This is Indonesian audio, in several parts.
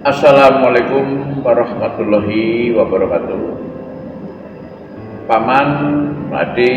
Assalamualaikum warahmatullahi wabarakatuh. Paman, Ade,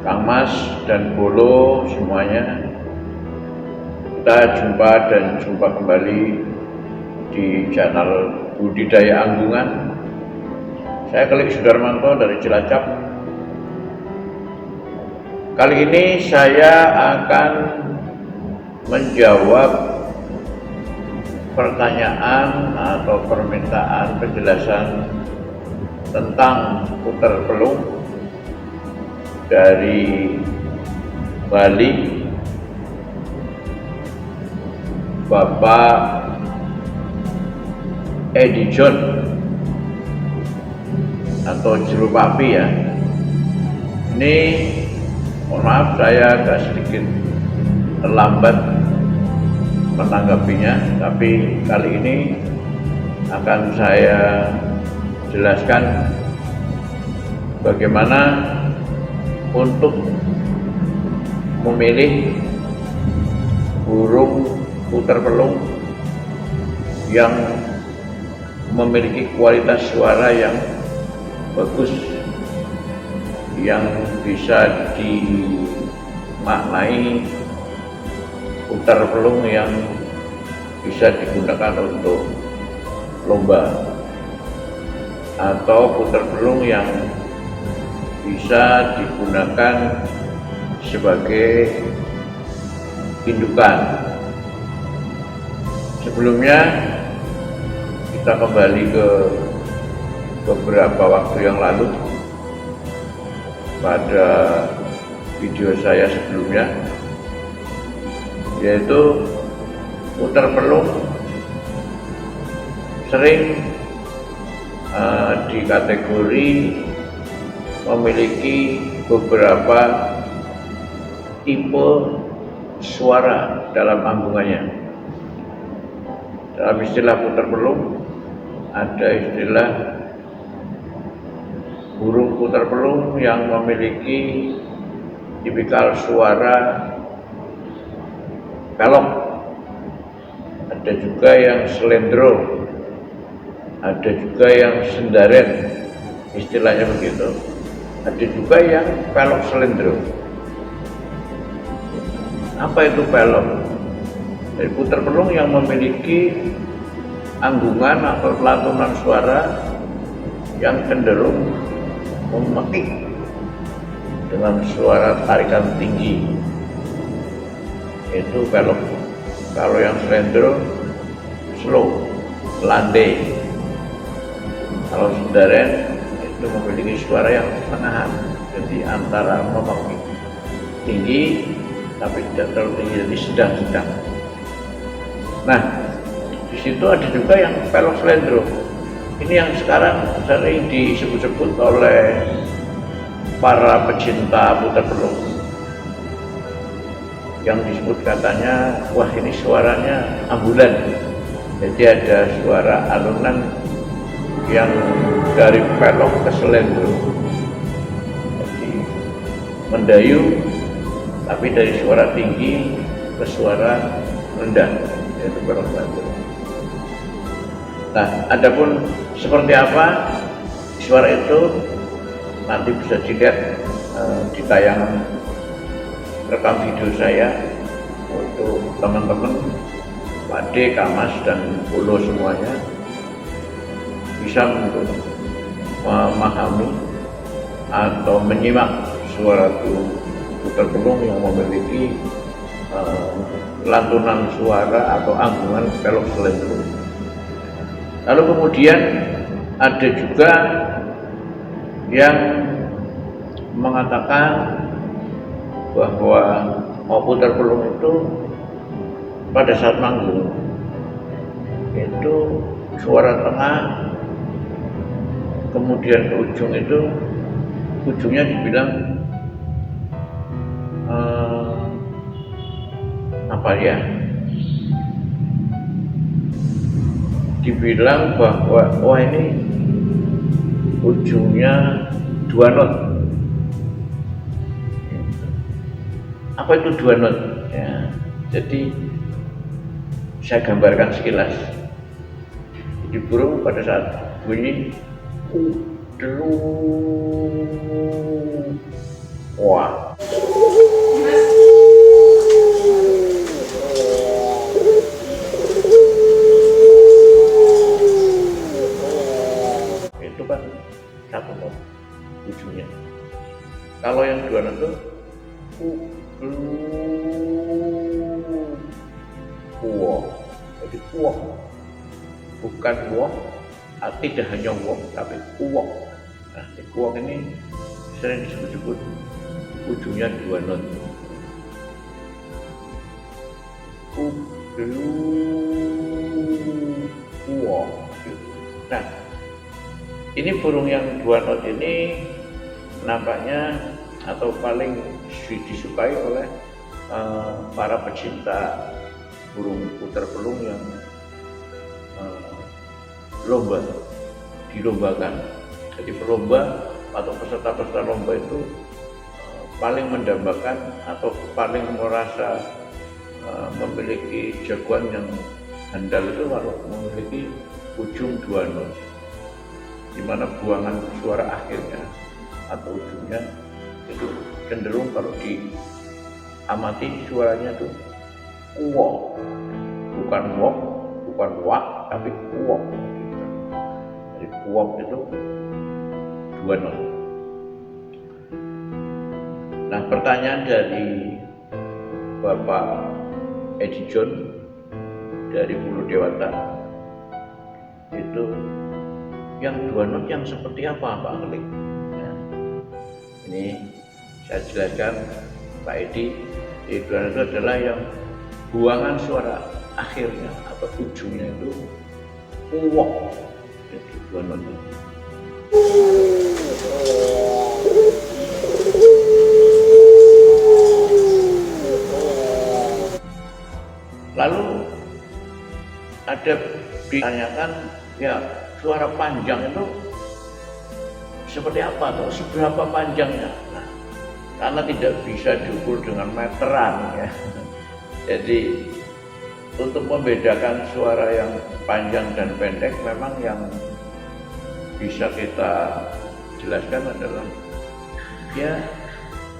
Kang Mas, dan Bolo semuanya, kita jumpa kembali di channel Budidaya Anggungan. Saya Kelik Sudarmanto dari Cilacap. Kali ini saya akan menjawab pertanyaan atau permintaan penjelasan tentang puter pelung dari Bali, Bapak Edi John atau Jeruk Papi ya. Ini mohon maaf saya agak sedikit terlambat menanggapinya, tapi kali ini akan saya jelaskan bagaimana untuk memilih burung puter pelung yang memiliki kualitas suara yang bagus, yang bisa dimaknai puter pelung yang bisa digunakan untuk lomba, atau puter pelung yang bisa digunakan sebagai indukan. Sebelumnya kita kembali ke beberapa waktu yang lalu pada video saya sebelumnya, yaitu puter pelung sering di kategori memiliki beberapa tipe suara dalam anggungannya. Dalam istilah puter pelung ada istilah burung puter pelung yang memiliki tipikal suara pelok, ada juga yang selendro, ada juga yang sendaren, istilahnya begitu, ada juga yang pelok selendro. Apa itu pelok? Dari puter pelung yang memiliki anggungan atau lantunan suara yang cenderung memekik dengan suara tarikan tinggi, itu pelok. Kalau yang selendro slow, landai. Kalau sendaren itu memiliki suara yang tengahan, jadi antara memekik tinggi tapi tidak terlalu tinggi, jadi sedang-sedang. Nah, di situ ada juga yang pelok selendro. Ini yang sekarang sering disebut-sebut oleh para pecinta puter pelung, yang disebut katanya, wah ini suaranya ambulan. Jadi ada suara alunan yang dari pelok ke selendro, jadi mendayu tapi dari suara tinggi ke suara rendah, yaitu pelok selendro. Nah, adapun seperti apa suara itu nanti bisa dilihat di tayangan rekam video saya untuk teman-teman Pak D, Kang Mas, dan Bolo semuanya bisa untuk memahami atau menyimak suara puter pelung yang memiliki lantunan suara atau anggungan pelok selendro. Lalu kemudian ada juga yang mengatakan bahwa puter pelung itu pada saat manggung itu suara tengah, kemudian ke ujung itu ujungnya dibilang dibilang bahwa wah ini ujungnya 2 not. Apa itu 2 not? Ya, jadi saya gambarkan sekilas. Jadi burung pada saat bunyi wah, itu kan satu not ujungnya. Kalau yang dua not itu jadi kuok, bukan wok, tidak hanya wok tapi kuok. Nah, kuok ini sering disebut-sebut ujungnya dua not. Kuok. Nah, ini burung yang dua not ini nampaknya atau paling disukai oleh para pecinta burung puter pelung yang dilombakan. Jadi pelomba atau peserta-peserta lomba itu paling mendambakan atau paling merasa memiliki jagoan yang handal itu kalau memiliki ujung dua not, di mana buangan suara akhirnya atau ujungnya itu cenderung kalau diamati suaranya itu kuok, bukan wok, bukan wak, tapi kuok. Jadi kuok itu dua not. Nah, pertanyaan dari Bapak Edi John dari Pulau Dewata itu yang dua not yang seperti apa, Pak Klik? Nah, ini saya jelaskan, Pak Edi. Dua not itu adalah yang buangan suara akhirnya atau ujungnya itu kuok. Jadi dua not. Lalu ada ditanyakan, ya suara panjang itu seperti apa atau seberapa panjangnya? Nah, karena tidak bisa diukur dengan meteran ya. Jadi untuk membedakan suara yang panjang dan pendek memang yang bisa kita jelaskan adalah dia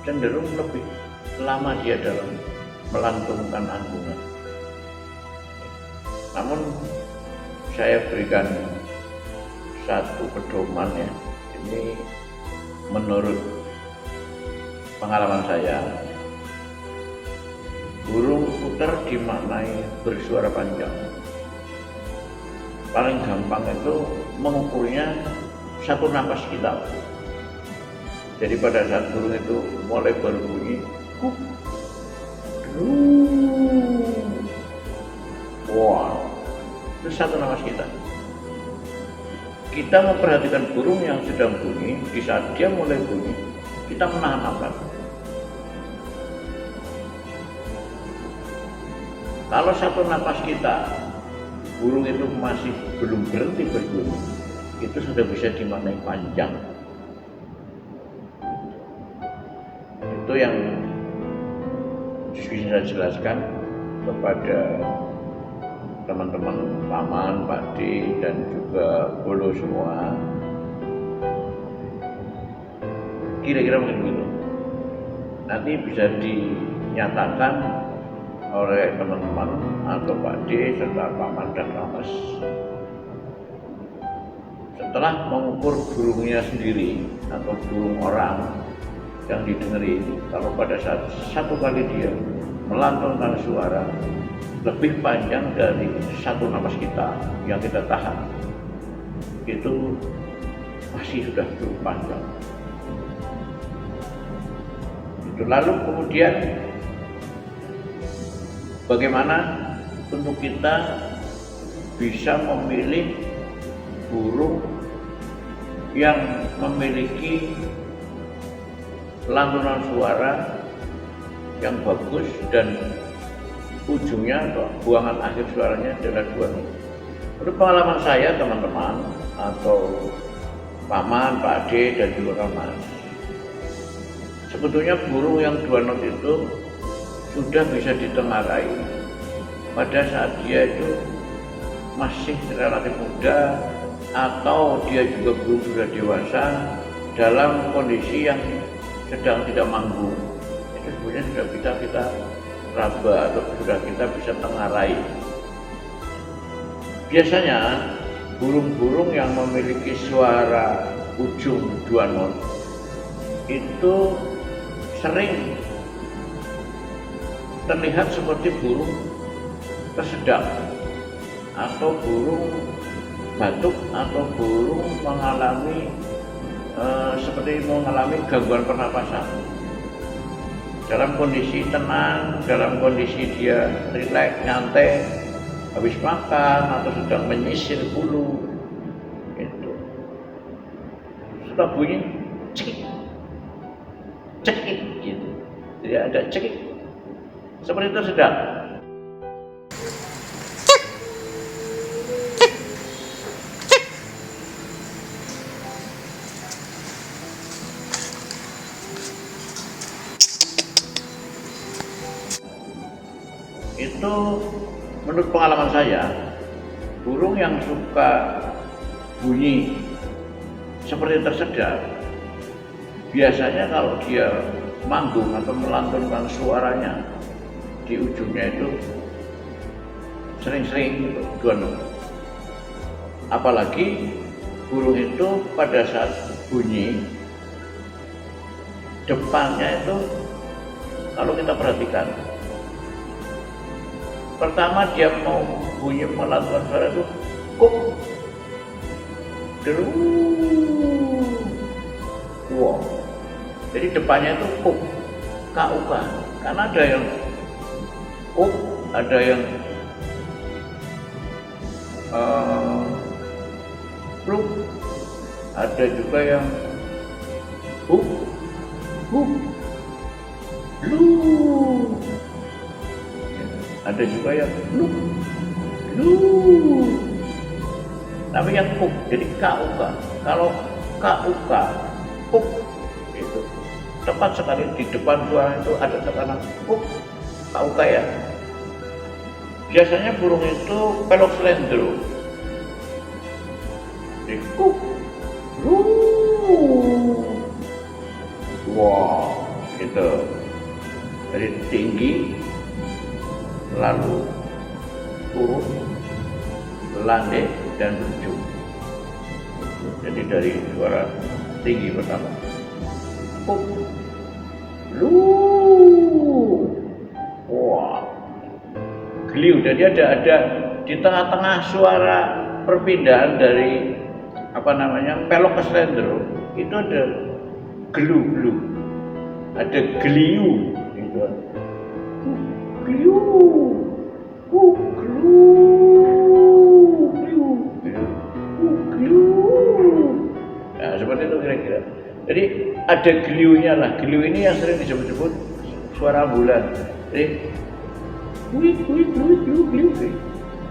cenderung lebih lama dia dalam melantunkan anggungan. Namun saya berikan satu pedoman ya, ini menurut pengalaman saya, burung puter dimaknai bersuara panjang. Paling gampang itu mengukurnya satu napas kita. Jadi pada saat burung itu mulai berbunyi wah, itu satu napas kita. Kita memperhatikan burung yang sedang bunyi, di saat dia mulai bunyi, kita menahan napas. Kalau satu napas kita, burung itu masih belum berhenti berbunyi, itu sudah bisa dimaknai panjang. Itu yang bisa saya jelaskan kepada teman-teman, paman, pakde, dan juga bolo semua. Kira-kira mungkin begitu. Nanti bisa dinyatakan oleh teman-teman atau pakde serta paman dan ramas. Setelah mengukur burungnya sendiri atau burung orang yang didengari, kalau pada saat satu kali dia melantunkan suara lebih panjang dari satu napas kita yang kita tahan, itu masih sudah cukup panjang. Itu lalu kemudian bagaimana untuk kita bisa memilih burung yang memiliki lantunan suara yang bagus dan ujungnya atau buangan akhir suaranya adalah dua not. Menurut pengalaman saya, teman-teman atau paman, pakde, dan juga ramas, sebetulnya burung yang dua not itu sudah bisa ditengarai pada saat dia itu masih relatif muda atau dia juga belum sudah dewasa dalam kondisi yang sedang tidak manggung, itu sebenarnya sudah bisa kita raba atau sudah kita bisa tengarai. Biasanya burung-burung yang memiliki suara ujung 2 not itu sering terlihat seperti burung tersedak atau burung batuk atau burung mengalami seperti mengalami gangguan pernapasan. Dalam kondisi tenang, dalam kondisi dia rileks, nyantai, habis makan atau sedang menyisir bulu, itu suka bunyi cekik, cekik gitu. Jadi ada cekik seperti tersedak. Itu menurut pengalaman saya, burung yang suka bunyi seperti tersedak biasanya kalau dia manggung atau melantunkan suaranya di ujungnya itu sering-sering 2 not. Apalagi burung itu pada saat bunyi depannya itu kalau kita perhatikan, pertama dia mau bunyi melantunkan suara itu kuk, deru, wow. Jadi depannya itu kuk, KUK, karena ada yang kuk, ada yang pluk, ada juga yang huk, huk, lu. Ada juga yang lu, tapi yang kuk, jadi KUK. Kalau KUK, kuk, itu tepat sekali di depan suara itu ada tekanan kuk, KUK ya. Biasanya burung itu pelok slendro, jadi kuk, lu, wow, gitu. Dari tinggi lalu turun, landai dan ujung. Jadi dari suara tinggi pertama, kuk, lu, wah, geliu. Jadi ada di tengah-tengah suara perpindahan dari pelok ke slendro itu ada gelu, ada geliu gitu. Geliu, nah seperti itu kira-kira. Jadi ada geliunya lah. Geliu ini yang sering disebut-sebut suara ambulan. Jadi geliu.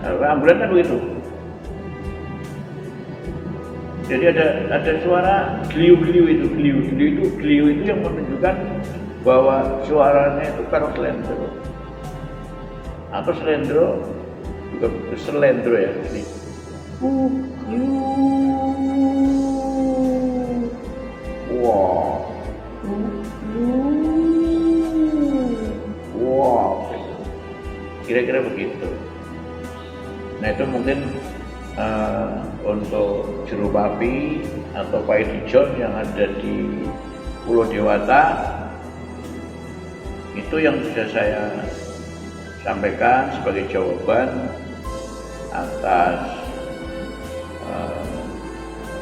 Nah, ambulan kan begitu. Jadi ada suara geliu itu. Geliu itu yang menunjukkan bahwa suaranya itu pelok slendro. Atau slendro juga slendro ya, jadi wow, kira-kira begitu. Nah itu mungkin untuk jeruk papi atau pigeon yang ada di Pulau Dewata, itu yang sudah saya sampaikan sebagai jawaban atas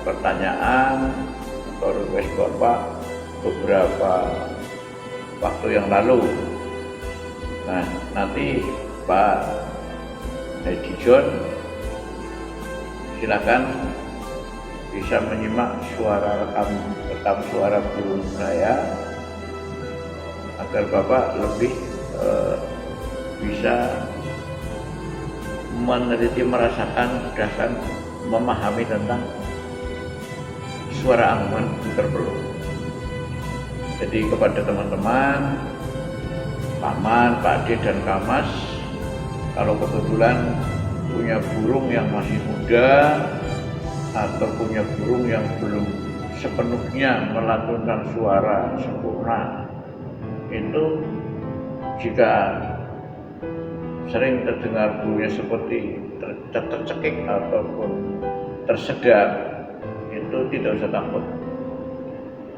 pertanyaan atau request Bapak beberapa waktu yang lalu. Nah, nanti Pak Edi John silakan bisa menyimak rekam suara burung saya agar Bapak lebih bisa meneliti, merasakan, dan memahami tentang suara anggungan interpeluk. Jadi kepada teman-teman, Paman, Pak Ade dan Kamas, Kalau kebetulan punya burung yang masih muda atau punya burung yang belum sepenuhnya melantunkan suara sempurna, itu jika sering terdengar bunyinya seperti tercekik ataupun tersedak, itu tidak usah takut,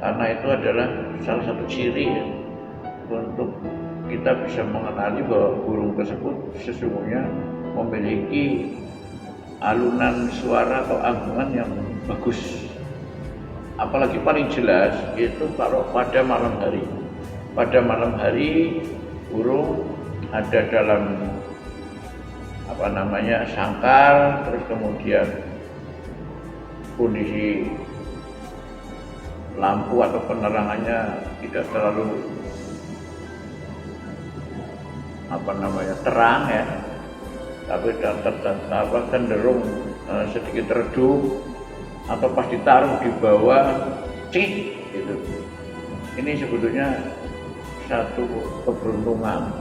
karena itu adalah salah satu ciri ya, untuk kita bisa mengenali bahwa burung tersebut sesungguhnya memiliki alunan suara atau ambungan yang bagus. Apalagi paling jelas itu kalau pada malam hari. Pada malam hari burung ada dalam sangkar, terus kemudian kondisi lampu atau penerangannya tidak terlalu terang ya, tapi cenderung sedikit redup, atau pas ditaruh di bawah cik gitu. Ini sebetulnya satu keberuntungan.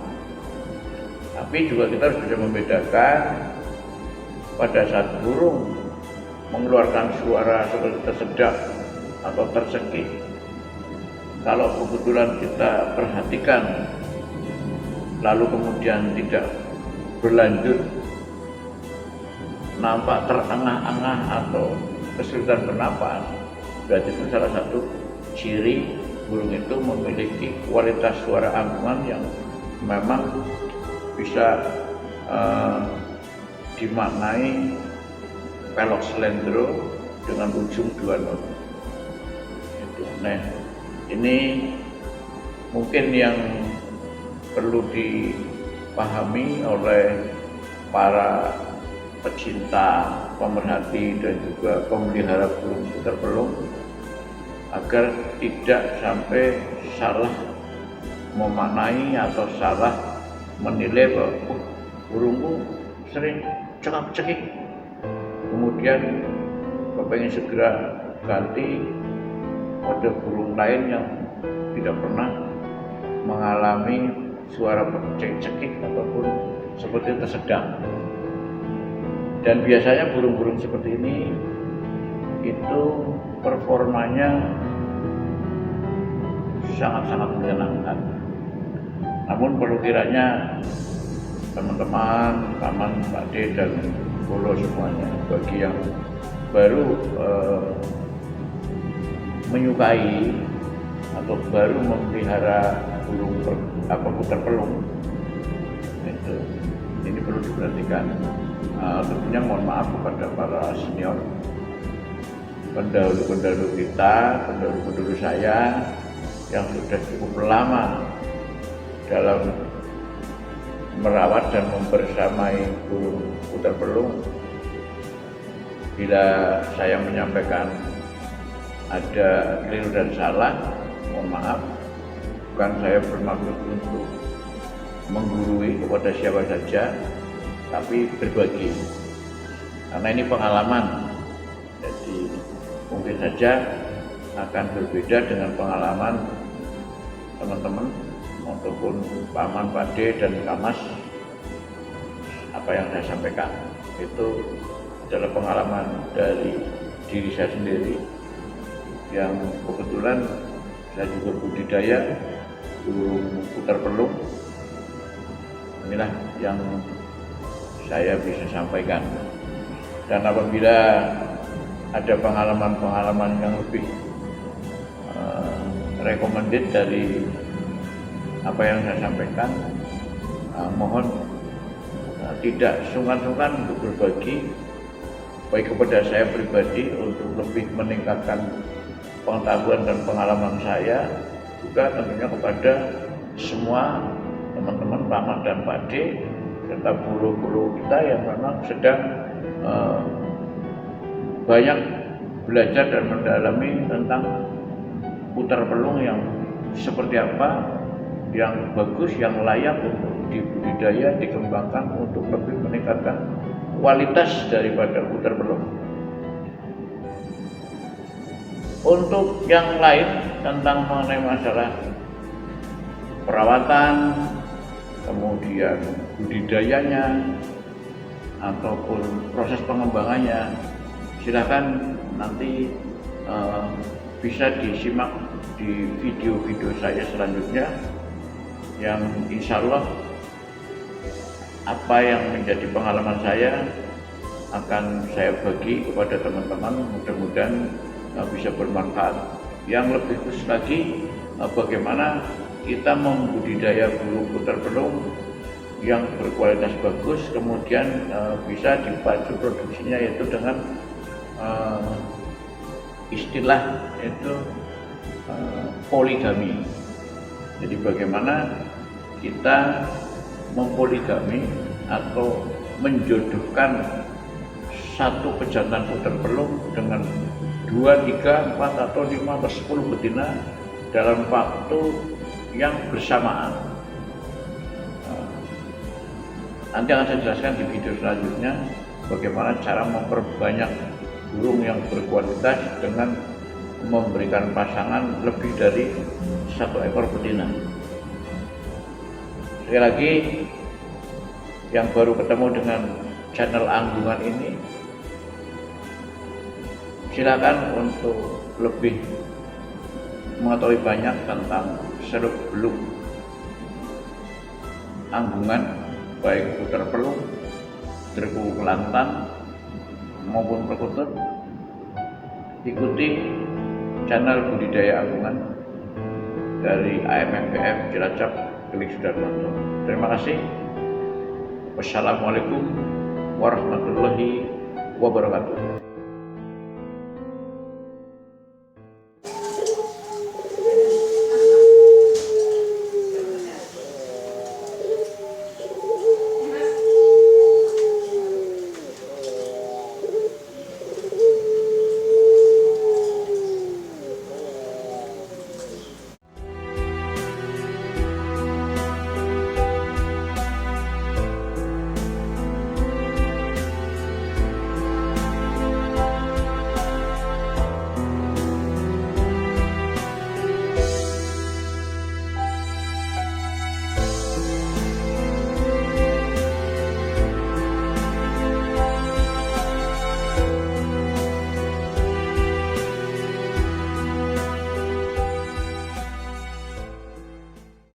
Tapi juga kita harus bisa membedakan pada saat burung mengeluarkan suara seperti tersedak atau tercekik. Kalau kebetulan kita perhatikan lalu kemudian tidak berlanjut, nampak terengah-engah atau kesulitan bernapas, berarti itu salah satu ciri burung itu memiliki kualitas suara ambungan yang memang bisa dimaknai pelok slendro dengan ujung 2 not. Nah, ini mungkin yang perlu dipahami oleh para pecinta, pemerhati dan juga pemelihara burung puter-pelung agar tidak sampai salah memaknai atau salah menilai bahwa burungku sering cekak-cekik, kemudian kepengen segera ganti pada burung lain yang tidak pernah mengalami suara cekik ataupun seperti tersedak. Dan biasanya burung-burung seperti ini itu performanya sangat-sangat menyenangkan. Namun perlu kiranya teman-teman, paman, Pak D dan Polo semuanya, bagi yang baru menyukai atau baru memelihara burung puter-pelung, ini perlu diperhatikan. Tentunya mohon maaf kepada para senior, pendahulu kita, pendahulu saya yang sudah cukup lama dalam merawat dan membersamai burung puter-pelung. Bila saya menyampaikan ada keliru dan salah, mohon maaf. Bukan saya bermaksud untuk menggurui kepada siapa saja, tapi berbagi. Karena ini pengalaman, jadi mungkin saja akan berbeda dengan pengalaman teman-teman ataupun paman, Pak D dan Kamas. Apa yang saya sampaikan itu adalah pengalaman dari diri saya sendiri yang kebetulan saya juga budidaya burung puter-pelung. Inilah yang saya bisa sampaikan. Dan apabila ada pengalaman-pengalaman yang lebih recommended dari apa yang saya sampaikan, mohon tidak sungkan-sungkan untuk berbagi, baik kepada saya pribadi untuk lebih meningkatkan pengetahuan dan pengalaman saya, juga tentunya kepada semua teman-teman paman dan Pak D serta buru-buru kita yang memang sedang banyak belajar dan mendalami tentang puter-pelung yang seperti apa, yang bagus, yang layak untuk dibudidaya, dikembangkan untuk lebih meningkatkan kualitas daripada puter-pelung. Untuk yang lain tentang mengenai masalah perawatan, kemudian budidayanya, ataupun proses pengembangannya, silakan nanti bisa disimak di video-video saya selanjutnya, yang insya Allah apa yang menjadi pengalaman saya akan saya bagi kepada teman-teman, mudah-mudahan bisa bermanfaat. Yang lebih khusus lagi, bagaimana kita membudidaya burung puter pelung yang berkualitas bagus, kemudian bisa dipacu produksinya, yaitu dengan istilah itu poligami. Jadi bagaimana kita mempoligami atau menjodohkan satu pejantan puter pelung dengan 2, 3, 4, atau 5 atau 10 betina dalam waktu yang bersamaan. Nanti akan saya jelaskan di video selanjutnya bagaimana cara memperbanyak burung yang berkualitas dengan memberikan pasangan lebih dari 1 ekor betina. Sekali lagi, yang baru ketemu dengan channel Anggungan ini, silakan untuk lebih mengetahui banyak tentang seluk-beluk anggungan, baik puter pelung, tergu kelantan maupun perkutut. Ikuti channel budidaya anggungan dari AMMPF Cilacap Gelik Sudarmanto. Terima kasih. Wassalamualaikum warahmatullahi wabarakatuh.